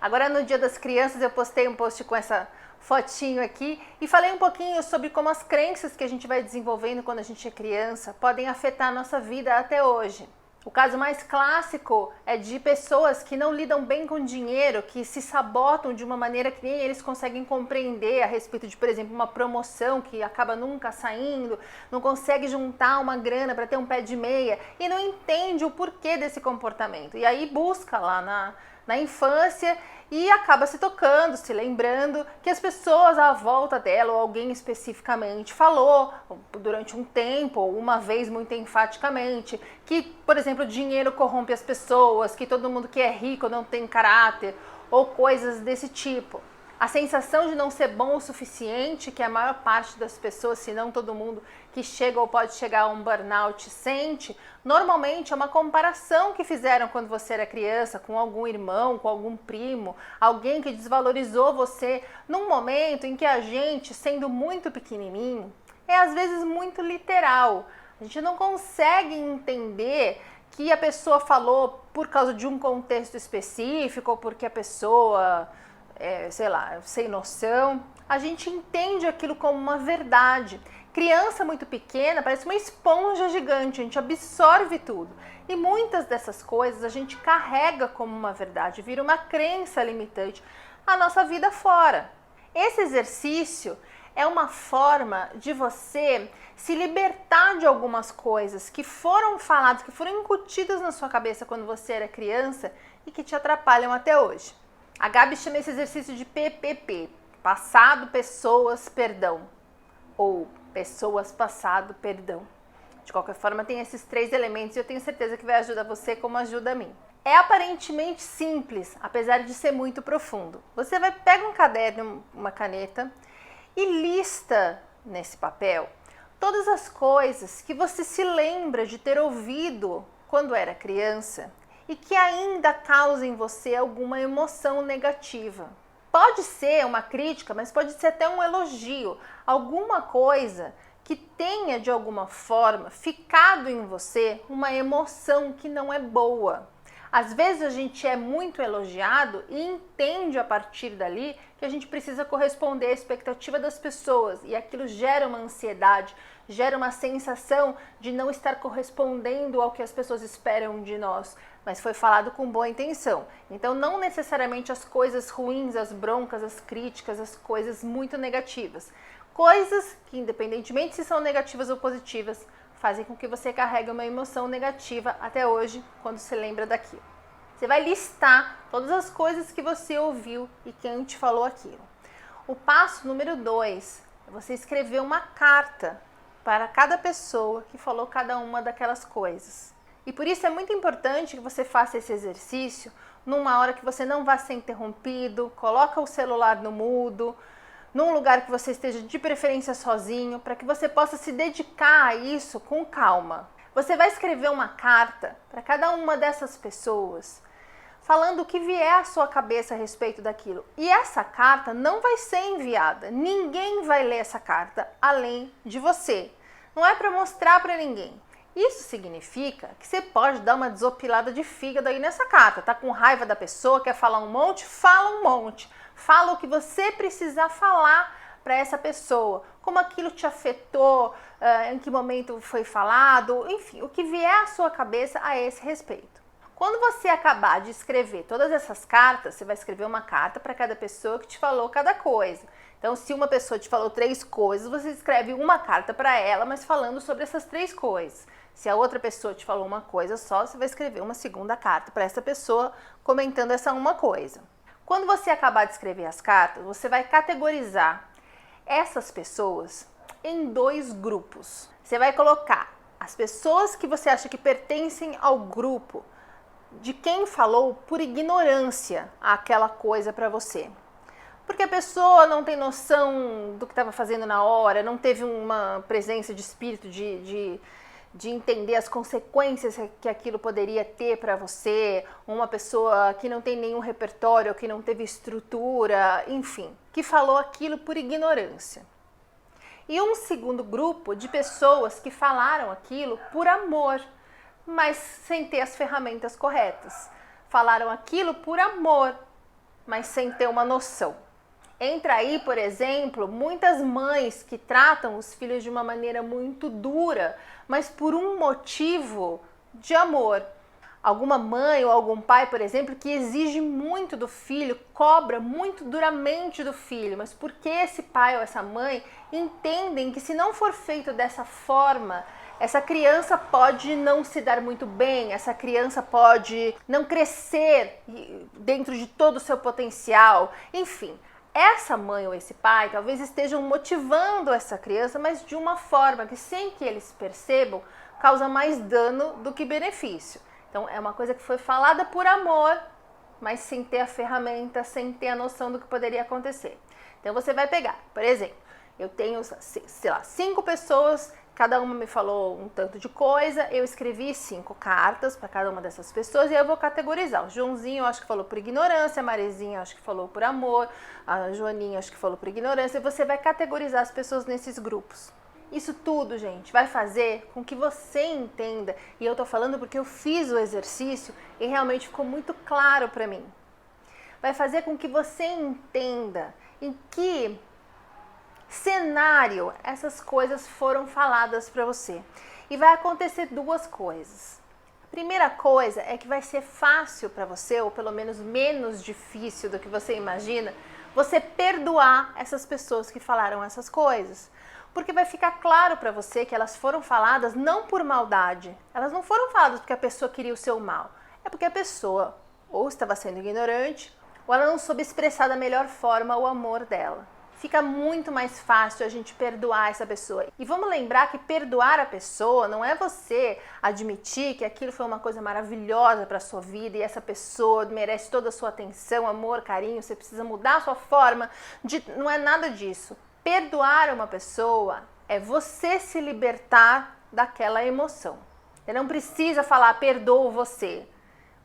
Agora no Dia das Crianças eu postei um post com essa fotinho aqui e falei um pouquinho sobre como as crenças que a gente vai desenvolvendo quando a gente é criança podem afetar a nossa vida até hoje. O caso mais clássico é de pessoas que não lidam bem com dinheiro, que se sabotam de uma maneira que nem eles conseguem compreender a respeito de, por exemplo, uma promoção que acaba nunca saindo, não consegue juntar uma grana para ter um pé de meia e não entende o porquê desse comportamento. E aí busca lá na infância e acaba se tocando, se lembrando que as pessoas à volta dela, ou alguém especificamente, falou durante um tempo, ou uma vez muito enfaticamente, que, por exemplo, dinheiro corrompe as pessoas, que todo mundo que é rico não tem caráter, ou coisas desse tipo. A sensação de não ser bom o suficiente, que a maior parte das pessoas, se não todo mundo, que chega ou pode chegar a um burnout sente, normalmente é uma comparação que fizeram quando você era criança com algum irmão, com algum primo, alguém que desvalorizou você num momento em que a gente, sendo muito pequenininho, é às vezes muito literal. A gente não consegue entender que a pessoa falou por causa de um contexto específico ou porque a pessoa... sei lá, sem noção, a gente entende aquilo como uma verdade. Criança muito pequena parece uma esponja gigante, a gente absorve tudo. E muitas dessas coisas a gente carrega como uma verdade, vira uma crença limitante a nossa vida fora. Esse exercício é uma forma de você se libertar de algumas coisas que foram faladas, que foram incutidas na sua cabeça quando você era criança e que te atrapalham até hoje. A Gabi chama esse exercício de PPP, passado, pessoas, perdão, ou pessoas, passado, perdão. De qualquer forma, tem esses 3 elementos e eu tenho certeza que vai ajudar você como ajuda a mim. É aparentemente simples, apesar de ser muito profundo. Você vai pegar um caderno, uma caneta e lista nesse papel todas as coisas que você se lembra de ter ouvido quando era criança e que ainda causa em você alguma emoção negativa. Pode ser uma crítica, mas pode ser até um elogio, alguma coisa que tenha de alguma forma ficado em você uma emoção que não é boa. Às vezes a gente é muito elogiado e entende a partir dali que a gente precisa corresponder à expectativa das pessoas e aquilo gera uma ansiedade, gera uma sensação de não estar correspondendo ao que as pessoas esperam de nós, mas foi falado com boa intenção. Então não necessariamente as coisas ruins, as broncas, as críticas, as coisas muito negativas. Coisas que, independentemente se são negativas ou positivas, fazem com que você carregue uma emoção negativa até hoje, quando se lembra daquilo. Você vai listar todas as coisas que você ouviu e quem te falou aquilo. O passo número 2 é você escrever uma carta para cada pessoa que falou cada uma daquelas coisas. E por isso é muito importante que você faça esse exercício numa hora que você não vá ser interrompido, coloca o celular no mudo, num lugar que você esteja de preferência sozinho, para que você possa se dedicar a isso com calma. Você vai escrever uma carta para cada uma dessas pessoas, falando o que vier à sua cabeça a respeito daquilo. E essa carta não vai ser enviada. Ninguém vai ler essa carta além de você. Não é para mostrar para ninguém. Isso significa que você pode dar uma desopilada de fígado aí nessa carta. Tá com raiva da pessoa, quer falar um monte? Fala um monte. Fala o que você precisar falar para essa pessoa. Como aquilo te afetou, em que momento foi falado, enfim, o que vier à sua cabeça a esse respeito. Quando você acabar de escrever todas essas cartas, você vai escrever uma carta para cada pessoa que te falou cada coisa. Então, se uma pessoa te falou 3 coisas, você escreve uma carta para ela, mas falando sobre essas 3 coisas. Se a outra pessoa te falou uma coisa só, você vai escrever uma segunda carta para essa pessoa comentando essa uma coisa. Quando você acabar de escrever as cartas, você vai categorizar essas pessoas em 2 grupos. Você vai colocar as pessoas que você acha que pertencem ao grupo de quem falou por ignorância àquela coisa para você. Porque a pessoa não tem noção do que estava fazendo na hora, não teve uma presença de espírito de entender as consequências que aquilo poderia ter para você, uma pessoa que não tem nenhum repertório, que não teve estrutura, enfim, que falou aquilo por ignorância. E um segundo grupo de pessoas que falaram aquilo por amor, mas sem ter as ferramentas corretas. Falaram aquilo por amor, mas sem ter uma noção. Entra aí, por exemplo, muitas mães que tratam os filhos de uma maneira muito dura, mas por um motivo de amor. Alguma mãe ou algum pai, por exemplo, que exige muito do filho, cobra muito duramente do filho, mas porque esse pai ou essa mãe entendem que se não for feito dessa forma, essa criança pode não se dar muito bem, essa criança pode não crescer dentro de todo o seu potencial, enfim. Essa mãe ou esse pai talvez estejam motivando essa criança, mas de uma forma que, sem que eles percebam, causa mais dano do que benefício. Então é uma coisa que foi falada por amor, mas sem ter a ferramenta, sem ter a noção do que poderia acontecer. Então você vai pegar, por exemplo, eu tenho, sei lá, 5 pessoas, cada uma me falou um tanto de coisa, eu escrevi 5 cartas para cada uma dessas pessoas e eu vou categorizar. O Joãozinho eu acho que falou por ignorância, a Marezinha eu acho que falou por amor, a Joaninha eu acho que falou por ignorância, e você vai categorizar as pessoas nesses grupos. Isso tudo, gente, vai fazer com que você entenda, e eu tô falando porque eu fiz o exercício e realmente ficou muito claro para mim. Vai fazer com que você entenda em que cenário essas coisas foram faladas para você. E vai acontecer 2 coisas. A primeira coisa é que vai ser fácil para você, ou pelo menos menos difícil do que você imagina, você perdoar essas pessoas que falaram essas coisas. Porque vai ficar claro para você que elas foram faladas não por maldade. Elas não foram faladas porque a pessoa queria o seu mal. É porque a pessoa ou estava sendo ignorante, ou ela não soube expressar da melhor forma o amor dela. Fica muito mais fácil a gente perdoar essa pessoa. E vamos lembrar que perdoar a pessoa não é você admitir que aquilo foi uma coisa maravilhosa para a sua vida e essa pessoa merece toda a sua atenção, amor, carinho, você precisa mudar a sua forma de... Não é nada disso. Perdoar uma pessoa é você se libertar daquela emoção. Você não precisa falar perdoo você.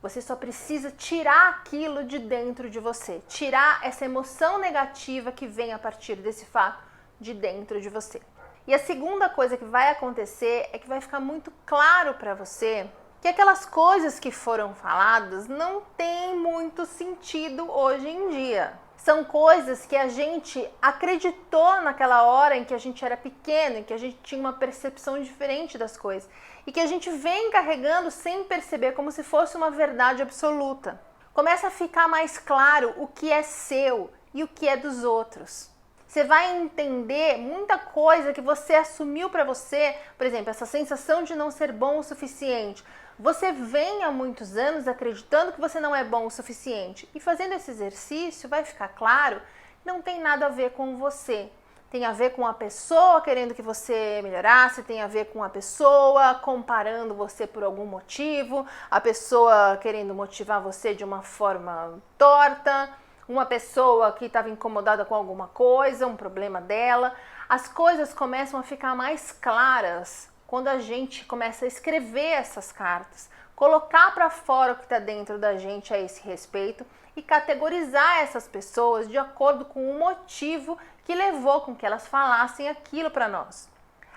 Você só precisa tirar aquilo de dentro de você. Tirar essa emoção negativa que vem a partir desse fato de dentro de você. E a segunda coisa que vai acontecer é que vai ficar muito claro para você que aquelas coisas que foram faladas não têm muito sentido hoje em dia. São coisas que a gente acreditou naquela hora em que a gente era pequeno, em que a gente tinha uma percepção diferente das coisas e que a gente vem carregando sem perceber, como se fosse uma verdade absoluta. Começa a ficar mais claro o que é seu e o que é dos outros. Você vai entender muita coisa que você assumiu para você, por exemplo, essa sensação de não ser bom o suficiente. Você vem há muitos anos acreditando que você não é bom o suficiente. E fazendo esse exercício vai ficar claro, não tem nada a ver com você. Tem a ver com a pessoa querendo que você melhorasse, tem a ver com a pessoa comparando você por algum motivo, a pessoa querendo motivar você de uma forma torta, uma pessoa que estava incomodada com alguma coisa, um problema dela. As coisas começam a ficar mais claras quando a gente começa a escrever essas cartas, colocar para fora o que está dentro da gente a esse respeito e categorizar essas pessoas de acordo com o motivo que levou com que elas falassem aquilo para nós.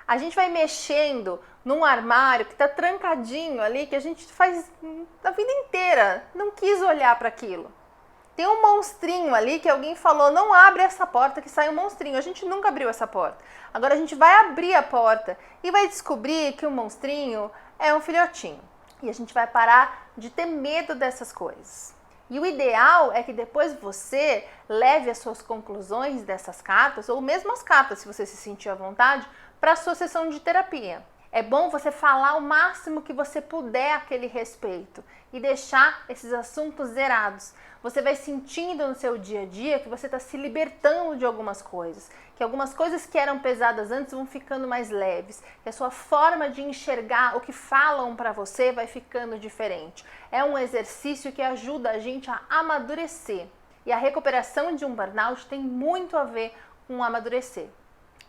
A gente vai mexendo num armário que está trancadinho ali, que a gente faz a vida inteira, não quis olhar para aquilo. Tem um monstrinho ali que alguém falou, não abre essa porta que sai um monstrinho. A gente nunca abriu essa porta. Agora a gente vai abrir a porta e vai descobrir que o monstrinho é um filhotinho. E a gente vai parar de ter medo dessas coisas. E o ideal é que depois você leve as suas conclusões dessas cartas, ou mesmo as cartas, se você se sentir à vontade, para a sua sessão de terapia. É bom você falar o máximo que você puder a aquele respeito e deixar esses assuntos zerados. Você vai sentindo no seu dia a dia que você está se libertando de algumas coisas, que algumas coisas que eram pesadas antes vão ficando mais leves, que a sua forma de enxergar o que falam para você vai ficando diferente. É um exercício que ajuda a gente a amadurecer. E a recuperação de um burnout tem muito a ver com amadurecer.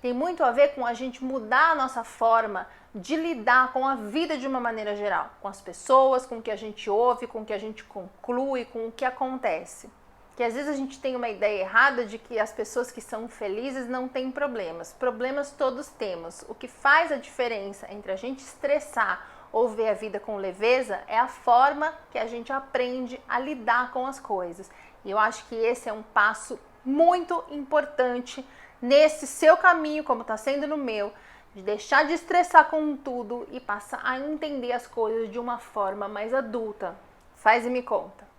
Tem muito a ver com a gente mudar a nossa forma de lidar com a vida de uma maneira geral, com as pessoas, com o que a gente ouve, com o que a gente conclui, com o que acontece. Que às vezes a gente tem uma ideia errada de que as pessoas que são felizes não têm problemas. Problemas todos temos. O que faz a diferença entre a gente estressar ou ver a vida com leveza é a forma que a gente aprende a lidar com as coisas. E eu acho que esse é um passo muito importante nesse seu caminho, como está sendo no meu, de deixar de estressar com tudo e passar a entender as coisas de uma forma mais adulta. Faz e me conta.